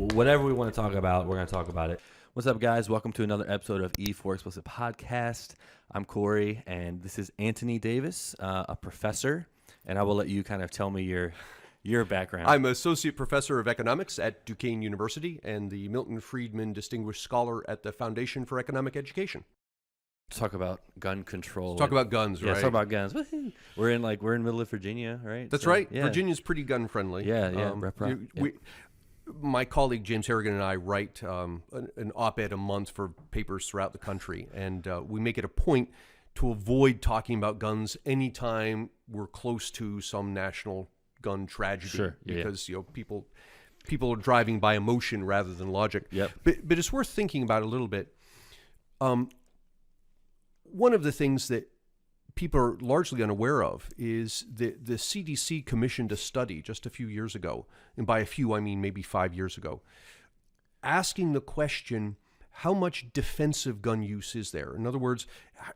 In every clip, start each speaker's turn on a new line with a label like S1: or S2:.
S1: whatever we want to talk about, we're going to talk about it. What's up, guys? Welcome to another episode of E4 Explicit Podcast. I'm Corey, and this is Anthony Davis, a professor, and I will let you kind of tell me your background.
S2: I'm Associate Professor of Economics at Duquesne University and the Milton Friedman Distinguished Scholar at the Foundation for Economic Education.
S1: Talk about gun control.
S2: Talk about guns,
S1: yeah,
S2: right?
S1: Talk about guns. We're in the middle of Virginia, right?
S2: That's
S1: so,
S2: right.
S1: Yeah.
S2: Virginia's pretty gun friendly.
S1: Yeah.
S2: My colleague James Harrigan and I write an op-ed a month for papers throughout the country, and we make it a point to avoid talking about guns anytime we're close to some national gun tragedy.
S1: Sure.
S2: Because people are driving by emotion rather than logic.
S1: Yep.
S2: But it's worth thinking about a little bit. One of the things that people are largely unaware of is that the CDC commissioned a study just a few years ago, and by a few I mean maybe 5 years ago, asking the question, how much defensive gun use is there? In other words,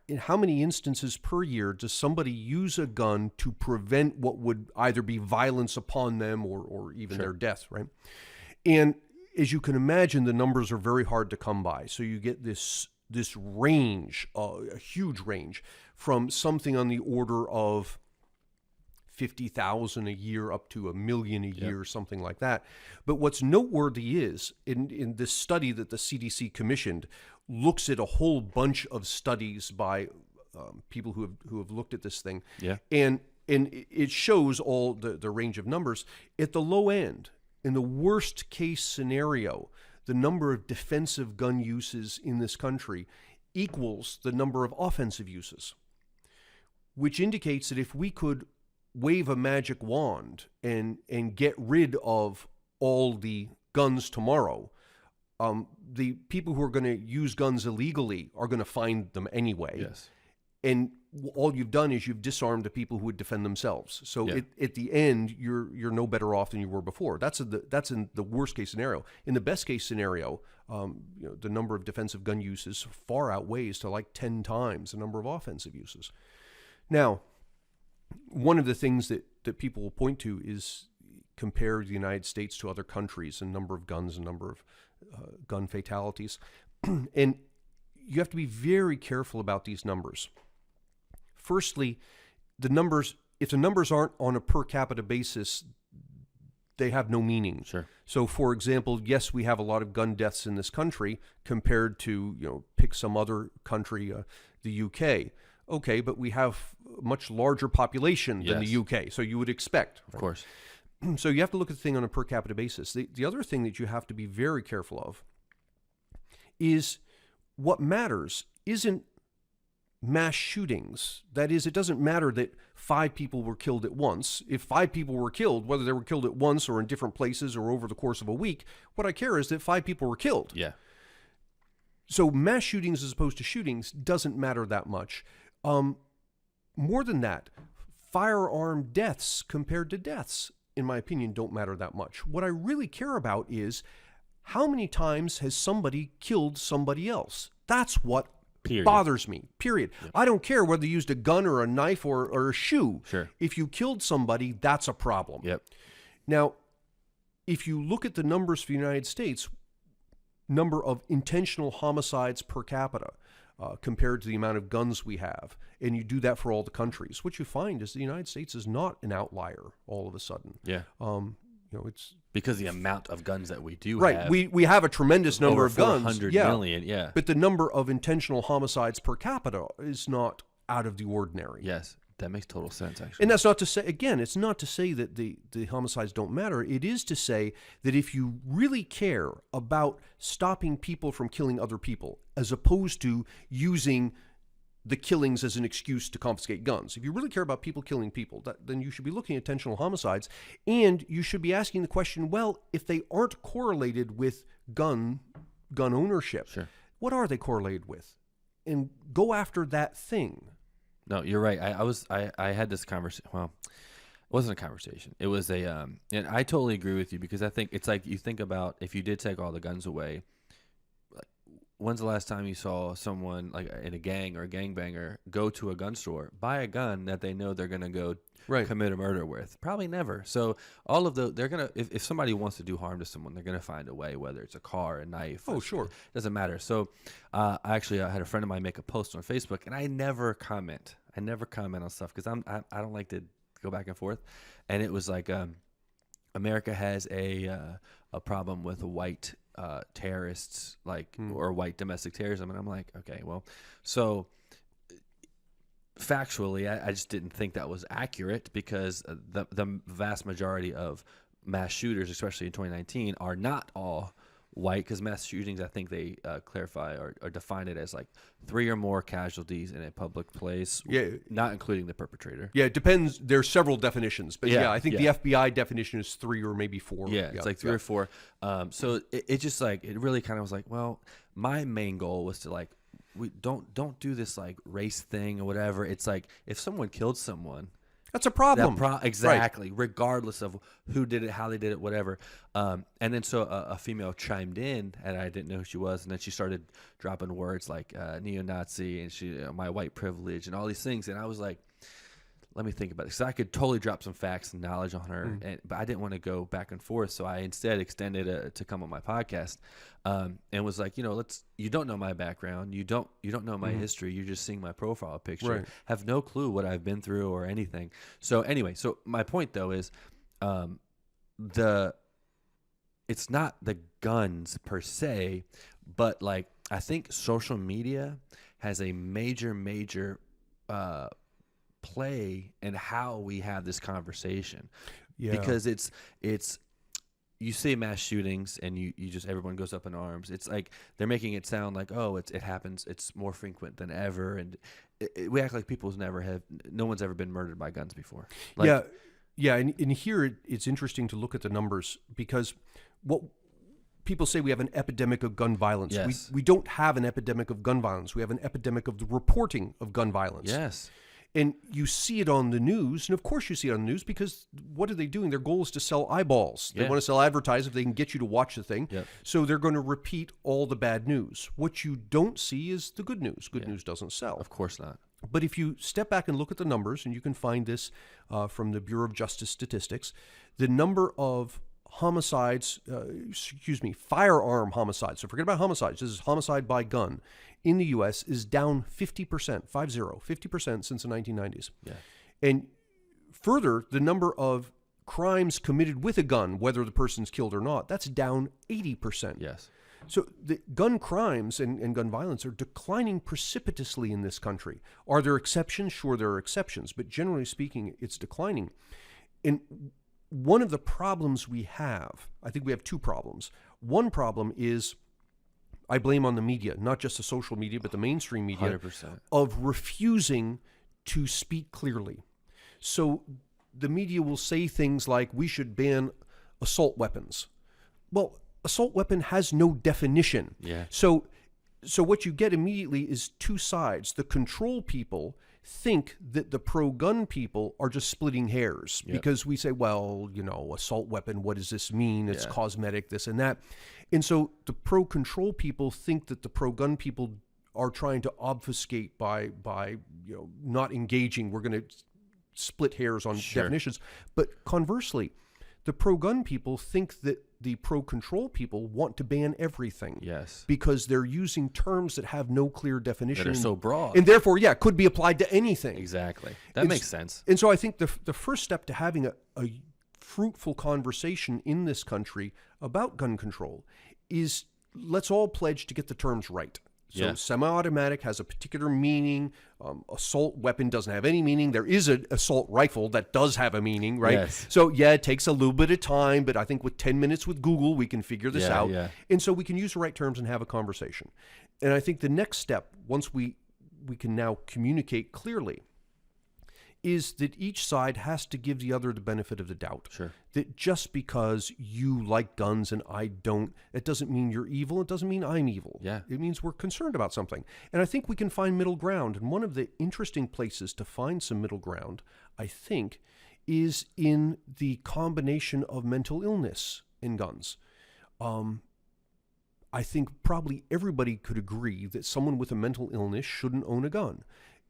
S2: in how many instances per year does somebody use a gun to prevent what would either be violence upon them or even their death, right? And as you can imagine, the numbers are very hard to come by. So you get this range, a huge range, from something on the order of 50,000 a year up to 1 million a year, something like that. But what's noteworthy is, in this study that the CDC commissioned, looks at a whole bunch of studies by people who have looked at this thing.
S1: Yeah.
S2: And it shows all the range of numbers. At the low end, in the worst case scenario, the number of defensive gun uses in this country equals the number of offensive uses, which indicates that if we could wave a magic wand and get rid of all the guns tomorrow, the people who are going to use guns illegally are going to find them anyway.
S1: Yes.
S2: And all you've done is you've disarmed the people who would defend themselves. So at the end, you're no better off than you were before. That's in the worst case scenario. In the best case scenario, the number of defensive gun uses far outweighs to like 10 times the number of offensive uses. Now, one of the things that people will point to is compare the United States to other countries in number of guns and number of gun fatalities. And you have to be very careful about these numbers. Firstly, if the numbers aren't on a per capita basis, they have no meaning.
S1: Sure.
S2: So, for example, yes, we have a lot of gun deaths in this country compared to, pick some other country, the UK. Okay, but we have a much larger population than the UK, so you would expect.
S1: Of course.
S2: So you have to look at the thing on a per capita basis. The other thing that you have to be very careful of is what matters isn't mass shootings. That is, it doesn't matter that 5 people were killed at once. If 5 people were killed, whether they were killed at once or in different places or over the course of a week, what I care is that 5 people were killed.
S1: Yeah.
S2: So mass shootings as opposed to shootings doesn't matter that much. More than that, firearm deaths compared to deaths, in my opinion, don't matter that much. What I really care about is how many times has somebody killed somebody else? That's what bothers me, period. Yep. I don't care whether you used a gun or a knife or a shoe.
S1: Sure.
S2: If you killed somebody, that's a problem.
S1: Yep.
S2: Now, if you look at the numbers for the United States, number of intentional homicides per capita compared to the amount of guns we have, and you do that for all the countries, what you find is the United States is not an outlier all of a sudden.
S1: Yeah.
S2: It's
S1: because the amount of guns that we do
S2: have. Right. We have a tremendous number of guns.
S1: 400 million, yeah.
S2: But the number of intentional homicides per capita is not out of the ordinary.
S1: Yes. That makes total sense, actually.
S2: And that's not to say, again, it's not to say that the homicides don't matter. It is to say that if you really care about stopping people from killing other people, as opposed to using the killings as an excuse to confiscate guns, if you really care about people killing people, then you should be looking at intentional homicides, and you should be asking the question, well, if they aren't correlated with gun ownership,
S1: sure,
S2: what are they correlated with? And go after that thing.
S1: No, you're right. I had this conversation. Well, it wasn't a conversation. It was and I totally agree with you, because I think it's like, you think about if you did take all the guns away, when's the last time you saw someone like in a gang or a gangbanger go to a gun store, buy a gun that they know they're going to go commit a murder with? Probably never. So all of they're going to, if somebody wants to do harm to someone, they're going to find a way, whether it's a car, a knife.
S2: Oh, sure.
S1: It doesn't matter. So I had a friend of mine make a post on Facebook, and I never comment on stuff because I don't like to go back and forth. And it was like, America has a problem with white terrorists, like or white domestic terrorism, and I'm like, okay, well, so factually, I just didn't think that was accurate because the vast majority of mass shooters, especially in 2019, are not all white, because mass shootings, I think they clarify or define it as like 3 or more casualties in a public place, not including the perpetrator.
S2: Yeah, it depends. There's several definitions, but I think the FBI definition is 3 or maybe 4.
S1: Yeah, it's like 3 or 4. So it just like, it really kind of was like, well, my main goal was to like, we don't do this like race thing or whatever. It's like, if someone killed someone,
S2: that's a problem.
S1: Exactly. Right. Regardless of who did it, how they did it, whatever. And then so a female chimed in, and I didn't know who she was. And then she started dropping words like neo-Nazi and my white privilege and all these things. And I was like, let me think about it. Because I could totally drop some facts and knowledge on her, but I didn't want to go back and forth. So I instead extended to come on my podcast, and was like, you don't know my background. You don't know my history. You're just seeing my profile picture.
S2: Right.
S1: Have no clue what I've been through or anything. So anyway, so my point though is, it's not the guns per se, but like, I think social media has a major play in how we have this conversation. Because it's you say mass shootings and you just, everyone goes up in arms. It's like they're making it sound like, oh, it happens, it's more frequent than ever, and we act like no one's ever been murdered by guns before. Like,
S2: and here it's interesting to look at the numbers, because what people say, we have an epidemic of gun violence.
S1: Yes.
S2: We don't have an epidemic of gun violence. We have an epidemic of the reporting of gun violence.
S1: Yes.
S2: And you see it on the news, and of course you see it on the news, because what are they doing? Their goal is to sell eyeballs. They want to sell advertising if they can get you to watch the thing.
S1: Yep.
S2: So they're going to repeat all the bad news. What you don't see is the good news. Good news doesn't sell.
S1: Of course not.
S2: But if you step back and look at the numbers, and you can find this from the Bureau of Justice Statistics, the number of homicides, firearm homicides, so forget about homicides, this is homicide by gun, in the U.S. is down 50%, 50% since the 1990s.
S1: Yeah.
S2: And further, the number of crimes committed with a gun, whether the person's killed or not, that's down 80%.
S1: Yes.
S2: So the gun crimes and gun violence are declining precipitously in this country. Are there exceptions? Sure, there are exceptions, but generally speaking, it's declining. And one of the problems we have, I think we have 2 problems. One problem is, I blame on the media, not just the social media, but the mainstream media,
S1: 100%.
S2: of refusing to speak clearly. So the media will say things like, we should ban assault weapons. Well, assault weapon has no definition.
S1: Yeah.
S2: So what you get immediately is 2 sides. The control people think that the pro-gun people are just splitting hairs, because we say, well, assault weapon, what does this mean? It's cosmetic, this and that. And so the pro-control people think that the pro-gun people are trying to obfuscate by not engaging. We're going to split hairs on definitions. But conversely, the pro-gun people think that the pro-control people want to ban everything.
S1: Yes.
S2: Because they're using terms that have no clear definition.
S1: That are so broad.
S2: And therefore, could be applied to anything.
S1: Exactly. That makes sense.
S2: And so I think the first step to having a fruitful conversation in this country about gun control is, let's all pledge to get the terms right. So semi-automatic has a particular meaning. Assault weapon doesn't have any meaning. There is an assault rifle that does have a meaning, right?
S1: Yes.
S2: So it takes a little bit of time, but I think with 10 minutes with Google, we can figure this out.
S1: Yeah.
S2: And so we can use the right terms and have a conversation. And I think the next step, once we can now communicate clearly, is that each side has to give the other the benefit of the doubt.
S1: Sure.
S2: That just because you like guns and I don't, it doesn't mean you're evil. It doesn't mean I'm evil.
S1: Yeah.
S2: It means we're concerned about something. And I think we can find middle ground. And one of the interesting places to find some middle ground, I think, is in the combination of mental illness and guns. I think probably everybody could agree that someone with a mental illness shouldn't own a gun.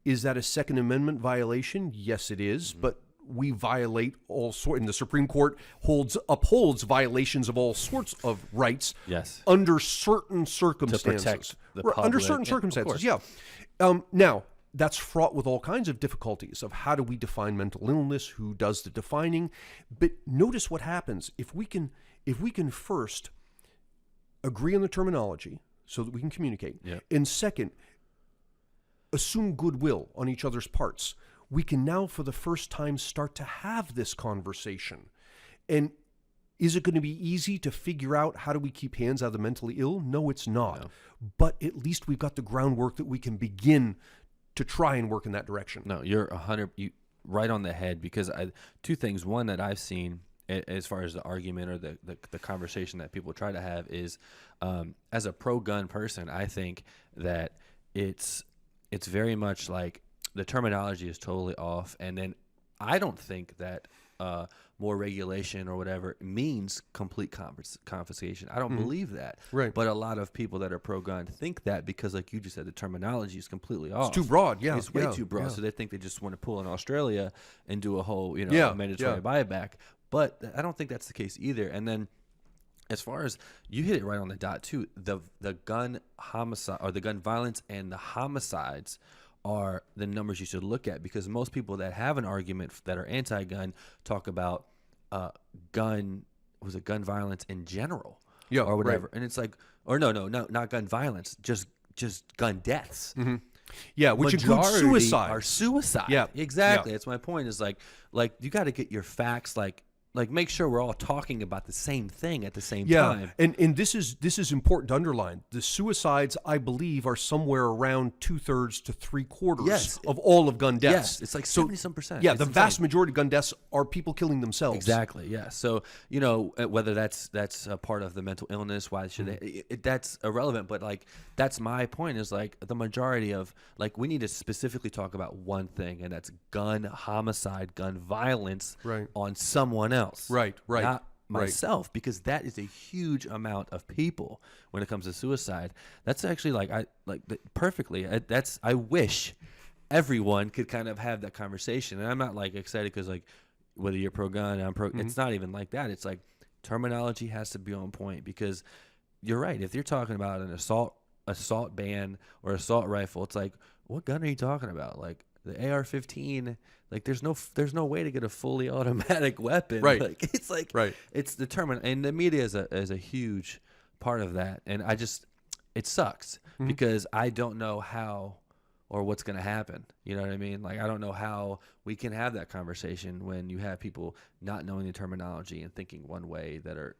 S2: Is that a Second Amendment violation? Yes, it is. But we violate all sorts, and the Supreme Court upholds violations of all sorts of rights.
S1: Yes.
S2: Under certain circumstances.
S1: To protect the public.
S2: Under certain circumstances, yeah. Now, that's fraught with all kinds of difficulties of how do we define mental illness, who does the defining. But notice what happens if we can first agree on the terminology so that we can communicate.
S1: Yeah.
S2: And second, assume goodwill on each other's parts. We can now, for the first time, start to have this conversation. And is it going to be easy to figure out how do we keep hands out of the mentally ill? No, it's not.
S1: No.
S2: But at least we've got the groundwork that we can begin to try and work in that direction.
S1: No, you're right on the head, because two things. One that I've seen as far as the argument or the conversation that people try to have is, as a pro-gun person, I think that it's very much like the terminology is totally off. And then I don't think that more regulation or whatever means complete confiscation. I don't believe that.
S2: Right.
S1: But a lot of people that are pro-gun think that because, like you just said, the terminology is completely off.
S2: It's too broad, yeah.
S1: It's way too broad. So they think they just want to pull in Australia and do a whole, mandatory buyback. But I don't think that's the case either. And then, as far as you hit it right on the dot too, the gun homicide or the gun violence and the homicides are the numbers you should look at, because most people that have an argument that are anti-gun talk about gun violence in general, or whatever. Right. And it's like, or no, not gun violence, just gun deaths.
S2: Mm-hmm. Yeah, which includes suicide.
S1: Are suicide.
S2: Yeah,
S1: exactly.
S2: Yeah.
S1: That's my point. Is like you got to get your facts like make sure we're all talking about the same thing at the same time.
S2: And this is important to underline. The suicides, I believe, are somewhere around 2/3 to 3/4 of all of gun deaths.
S1: Yes, it's like 70-some%.
S2: Yeah,
S1: it's
S2: the
S1: insane.
S2: vast majority of gun deaths are people killing themselves.
S1: Exactly. Yeah. So whether that's a part of the mental illness, why should they? That's irrelevant. But like that's my point. Is like the majority of we need to specifically talk about one thing, and that's gun homicide, gun violence on someone else.
S2: Right.
S1: Not myself, because that is a huge amount of people when it comes to suicide. That's actually perfectly. I wish everyone could kind of have that conversation. And I'm not excited because whether you're pro-gun, I'm pro. It's not even like that. It's like terminology has to be on point, because you're right. If you're talking about an assault ban or assault rifle, it's like, what gun are you talking about? Like the AR-15. There's no way to get a fully automatic weapon.
S2: Right.
S1: It's determined, and the media is a huge part of that. And it sucks because I don't know how or what's going to happen. You know what I mean? I don't know how we can have that conversation when you have people not knowing the terminology and thinking one way that are,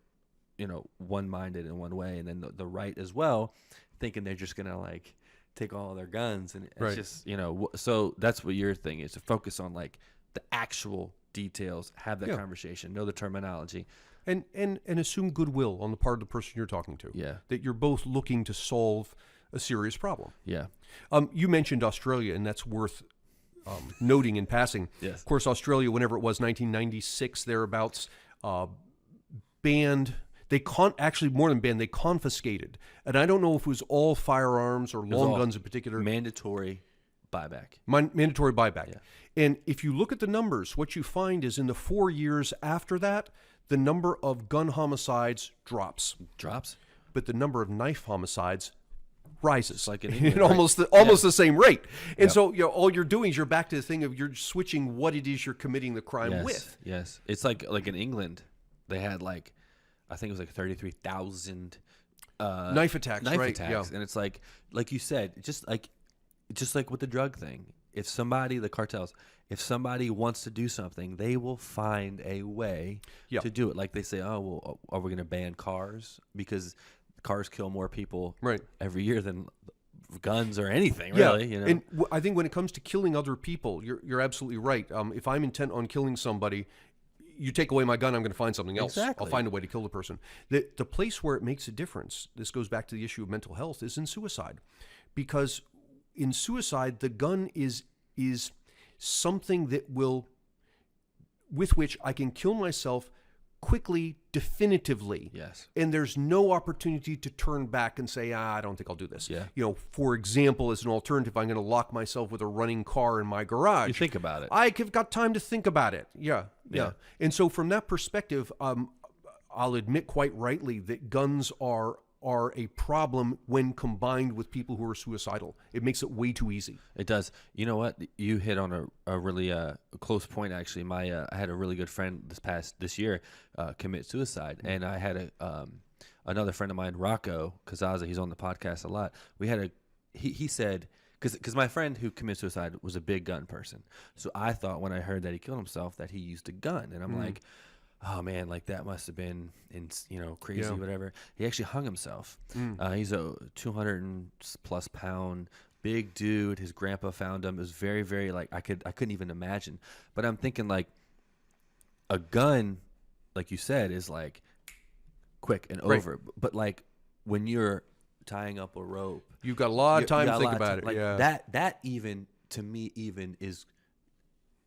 S1: one-minded in one way, and then the right as well, thinking they're just going to take all of their guns, and it's just so that's what your thing is, to focus on the actual details, have that conversation, know the terminology,
S2: and assume goodwill on the part of the person you're talking to.
S1: Yeah,
S2: that you're both looking to solve a serious problem.
S1: Yeah.
S2: You mentioned Australia, and that's worth noting in passing.
S1: Yes.
S2: Of course, Australia, whenever it was 1996 thereabouts, banned. They actually more than banned, they confiscated. And I don't know if it was all firearms or long guns in particular.
S1: Mandatory buyback.
S2: Mandatory buyback.
S1: Yeah.
S2: And if you look at the numbers, what you find is in the 4 years after that, the number of gun homicides drops. But the number of knife homicides rises.
S1: Like in England,
S2: almost the same rate. And so all you're doing is you're back to the thing of you're switching what it is you're committing the crime with.
S1: Yes. It's like in England, they had I think it was 33,000
S2: knife attacks, right? Yeah.
S1: And it's like you said, just like with the drug thing. If somebody, the cartels, if somebody wants to do something, they will find a way to do it. Like they say, oh, well, are we going to ban cars because cars kill more people every year than guns or anything, really?
S2: And I think when it comes to killing other people, you're absolutely right. If I'm intent on killing somebody, you take away my gun, I'm going to find something else.
S1: Exactly.
S2: I'll find a way to kill the person. The place where it makes a difference, this goes back to the issue of mental health, is in suicide. Because in suicide, the gun is something that with which I can kill myself quickly, definitively.
S1: Yes.
S2: And there's no opportunity to turn back and say, I don't think I'll do this.
S1: Yeah.
S2: For example, as an alternative, I'm going to lock myself with a running car in my garage.
S1: You think about it.
S2: I've got time to think about it. Yeah. And so from that perspective, I'll admit quite rightly that guns are a problem when combined with people who are suicidal. It makes it way too easy.
S1: It does. You know what? You hit on a really close point. Actually, I had a really good friend this year commit suicide, and I had another friend of mine, Rocco Kazaza. He's on the podcast a lot. He said, because my friend who committed suicide was a big gun person, so I thought when I heard that he killed himself that he used a gun, and I'm like, oh man, like that must have been crazy, whatever. He actually hung himself. He's a 200+ pound big dude. His grandpa found him. It was very, very like I couldn't even imagine. But I'm thinking like a gun, like you said, is like quick and over. But like when you're tying up a rope,
S2: you've got a lot of time to think about it.
S1: Like that even to me even is.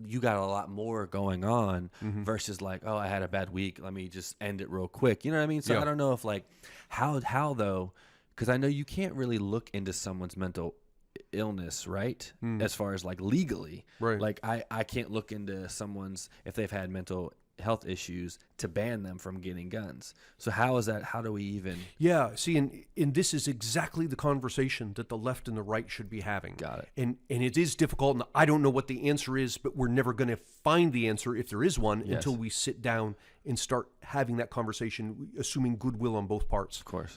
S1: You got a lot more going on versus like, oh, I had a bad week. Let me just end it real quick. You know what I mean? So I don't know if like how though, because I know you can't really look into someone's mental illness, right? As far as like legally,
S2: right?
S1: Like I can't look into someone's if they've had mental health issues to ban them from getting guns. So how is that? How do we even?
S2: Yeah. See, and this is exactly the conversation that the left and the right should be having.
S1: Got it.
S2: And it is difficult, and I don't know what the answer is, but we're never going to find the answer if there is one until we sit down and start having that conversation, assuming goodwill on both parts.
S1: Of course.